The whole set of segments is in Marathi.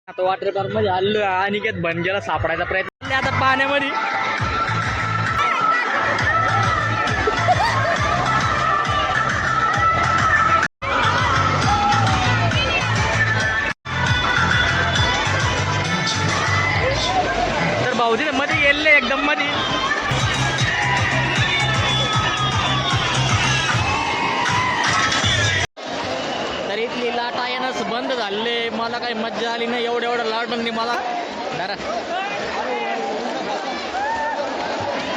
आता वॉटर पार्क मध्ये आलो अनिकेत बनगेला सापडायचा प्रयत्न आता पाण्यामध्ये. तर भाऊजी मध्ये गेले एकदम मध्ये. तर इथली लाट येणंच बंद झाले. मला काही मज्जा आली नाही एवढ्या लाटांनी मला जरा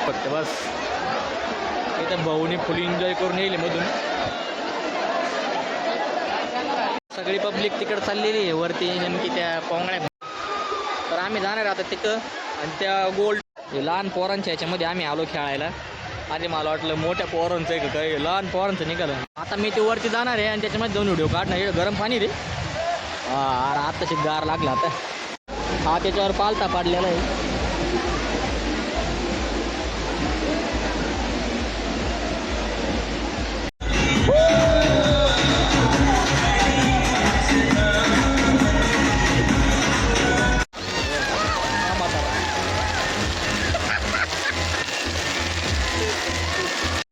फक्त बस. इथं भाऊनी फुल एन्जॉय करून येईल मधून. सगळी पब्लिक तिकडे चाललेली आहे वरती नेमकी त्या पोंगळ्या. तर आम्ही जाणार आता तिथं आणि त्या गोल्ड लहान पोरांच्या ह्याच्यामध्ये आम्ही आलो खेळायला. आधी मला वाटलं मोठ्या पोरांचं आहे का काही, लहान पोरांचं निघालं. आता मी ते वरती जाणार आहे आणि त्याच्यामध्ये 2 व्हिडिओ काढणार. हे गरम पाणी रे. अरे आत्ताची गार लागला आता. हा त्याच्यावर पालथा पाडलेला आहे.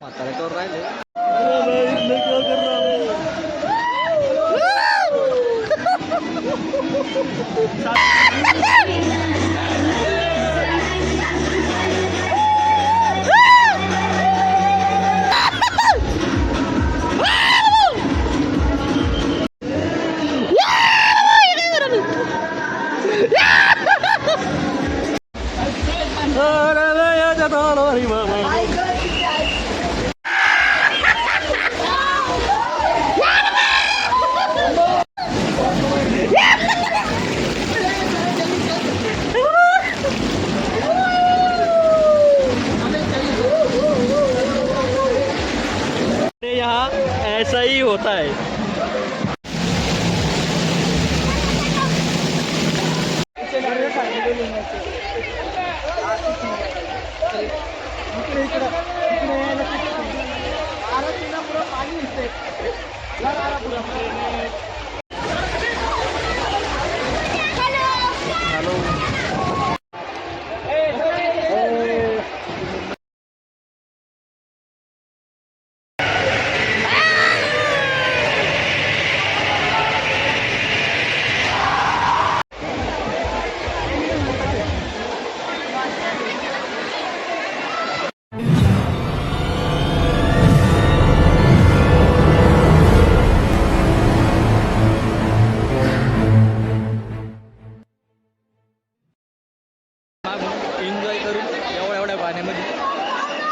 म्हातारा करून राहिले. यहाँ ऐसा ही होता है. एन्जॉय करून एवढ्या पाण्यामध्ये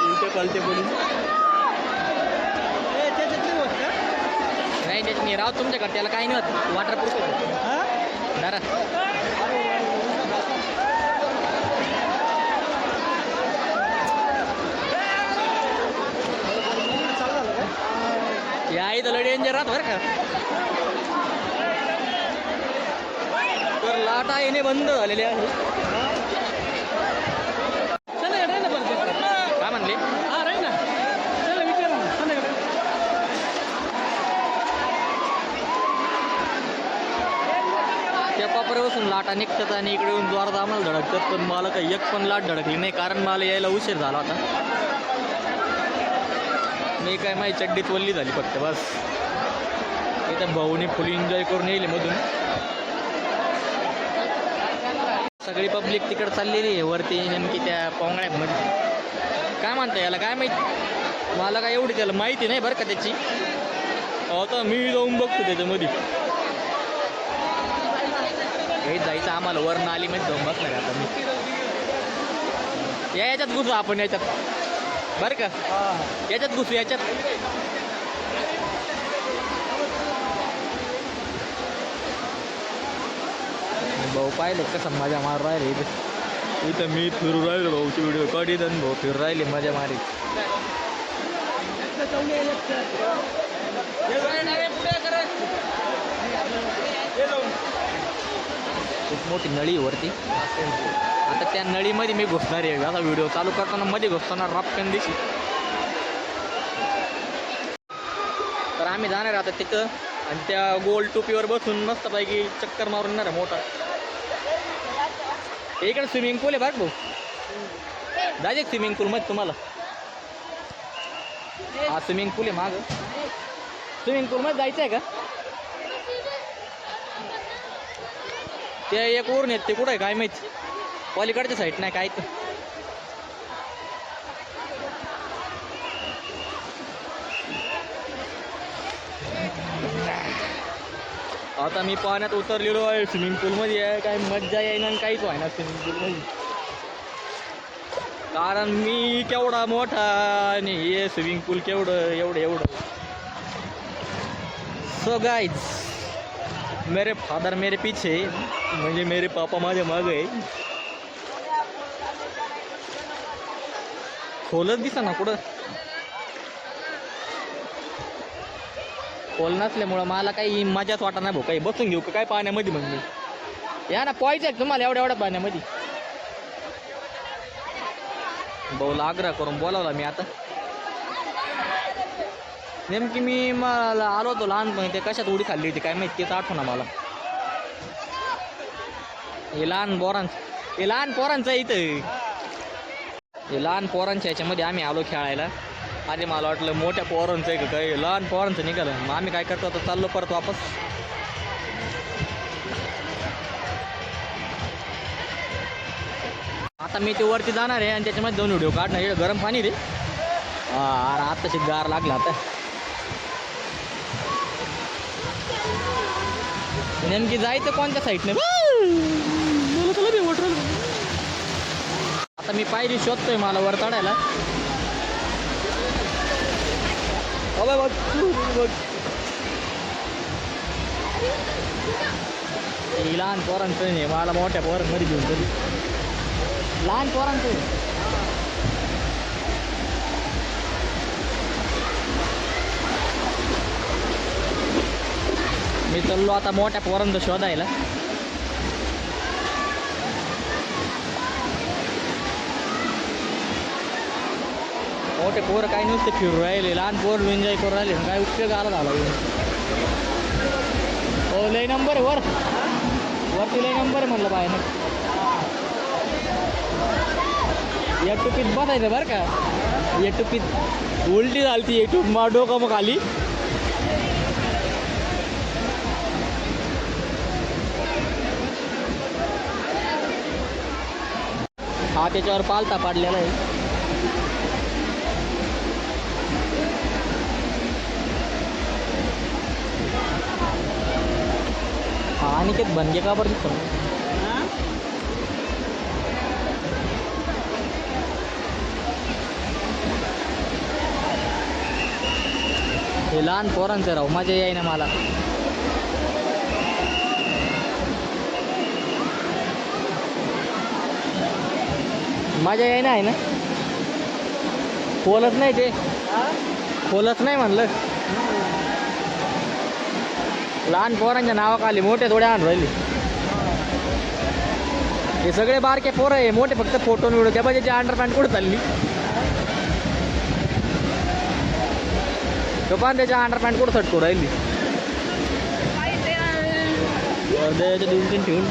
उलटे पालटे बोलून नाही त्याच्यात नाही राव तुमच्याकडे. त्याला काही नाही होत. वॉटरप्रूफ जरा या इथं लय डेंजर राहत बरं का. तर लाटा येणे बंद झालेले आहे. काय म्हणले? त्या पापरापासून लाटा निघतात आणि इकडे येऊन जोरात आम्हाला धडकतात. पण मला काही एक पण लाट धडकली नाही कारण मला यायला उशीर झाला होता. मी काय माझी चड्डीत वल्ली झाली फक्त बस. इथं भाऊनी फुल एन्जॉय करून येईल मधून. सगळी पब्लिक तिकडे चाललेली आहे वरती नेमकी त्या पोंगळ्यामध्ये. काय म्हणता याला काय माहिती. मला काय एवढी त्याला माहिती नाही बरं का त्याची. आता मी जाऊन बघतो त्याच्यामध्ये. हे जायचं आम्हाला वर नालीमध्ये जाऊन बसणार आता मी. याच्यात घुसू आपण याच्यात बरं का. याच्यात घुसू याच्यात. भाऊ पाहिले कसं मजा मारू राहिले इथं मी फिरू राहिलो. भाऊची व्हिडिओ काढीत आणि भाऊ फिरू राहिले मजा मारी. खूप मोठी नळी वरती. आता त्या नळीमध्ये मी घुसणार आहे. आता व्हिडिओ चालू करताना मध्ये घुसताना रापकन दिशी. तर आम्ही जाणार आता तिथं आणि त्या गोल टोपीवर बसून मस्तपैकी चक्कर मारून येणार मोठा. इकडे स्विमिंग पूल आहे बघ भाऊ. जायचे स्विमिंग पूल मध्ये तुम्हाला? हा स्विमिंग पूल आहे माग. स्विमिंग पूल मध्ये जायचं आहे का? ते एक वरून येत ते कुठं आहे काय माहिती. पलीकडच्या साईड नाही काय. आता मी पाण्यात उतरलेलो आहे. स्विमिंग पूलमध्ये आहे. काय मज्जा येईना आणि काहीच व्हायना स्विमिंग पूलमध्ये. कारण मी केवढा मोठा आणि हे स्विमिंग पूल केवढं एवढं. सो गाइज, मेरे फादर मेरे पीछे, म्हणजे मेरे पापा माझ्या मागे. खोलच दिसा ना कुठं. खोल नसल्यामुळं मला काही मजाच वाटत नाही भाऊ. काही बसून घेऊ का काय पाण्यामध्ये म्हणजे. या ना पोहायचं तुम्हाला एवढ्या पाण्यामध्ये. भाऊला आग्रह करून बोलावला मी आता. नेमकी मी मला आलो होतो लहानपणी. ते कशात उडी खाल्ली होती काय माहिती तेच आठवना मला. हे लहान पोरांचं इथं. हे लहान पोरांच्या ह्याच्यामध्ये आम्ही आलो खेळायला. आधी मला वाटलं मोठ्या पोरांचं आहे का काही. लहान पोरांचं निघालं. मग आम्ही काय करतो आता चाललो परत वापस. आता मी ते वरती जाणार आहे आणि त्याच्यामध्ये 2 व्हिडिओ काढणार. हे गरम पाणी रे. आत्ताशी गार लागला आता. नेमकी जायचं कोणत्या साईडने. आता मी पायरी शोधतोय मला वर चढायला. लहान पोरांचं नाही मला मोठ्या पोरांमध्ये घेऊन तरी. लहान पोरांचं मी चाललो आता मोठ्या पोरांचं शोधायला. मोठे पोरं काही नुसते फिरू राहिले. लहान पोर एन्जॉय करून राहिले. काय उपयोग आला झाला. हो लय नंबर आहे वरती लय नंबर आहे म्हणलं बाहेर. या टुपीत बसायचं बरं का. या टुपीत उलटी झालती. एक टूप मा डोकं मग खाली. हा त्याच्यावर पालथा पाडलेला आहे. हा अनिकेत बनगे का बरं दिसतो. हे लहान पोरांचं राहू मजा येईना मला. मजा येईना आहे ना. खोलच नाही ते. खोलच नाही म्हणलं. लहान पोरांच्या नावाखाली मोठे थोडे आणून राहिले. हे सगळे बारके पोरं आहे. मोठे फक्त फोटो निवडू. त्या पाहिजे अंडरपॅन्ट कुठं चालली. तो पण त्याच्या अंडरपॅन्ट कुठं सटकू राहिली. अर्ध्याच्या 2-3 ठेवून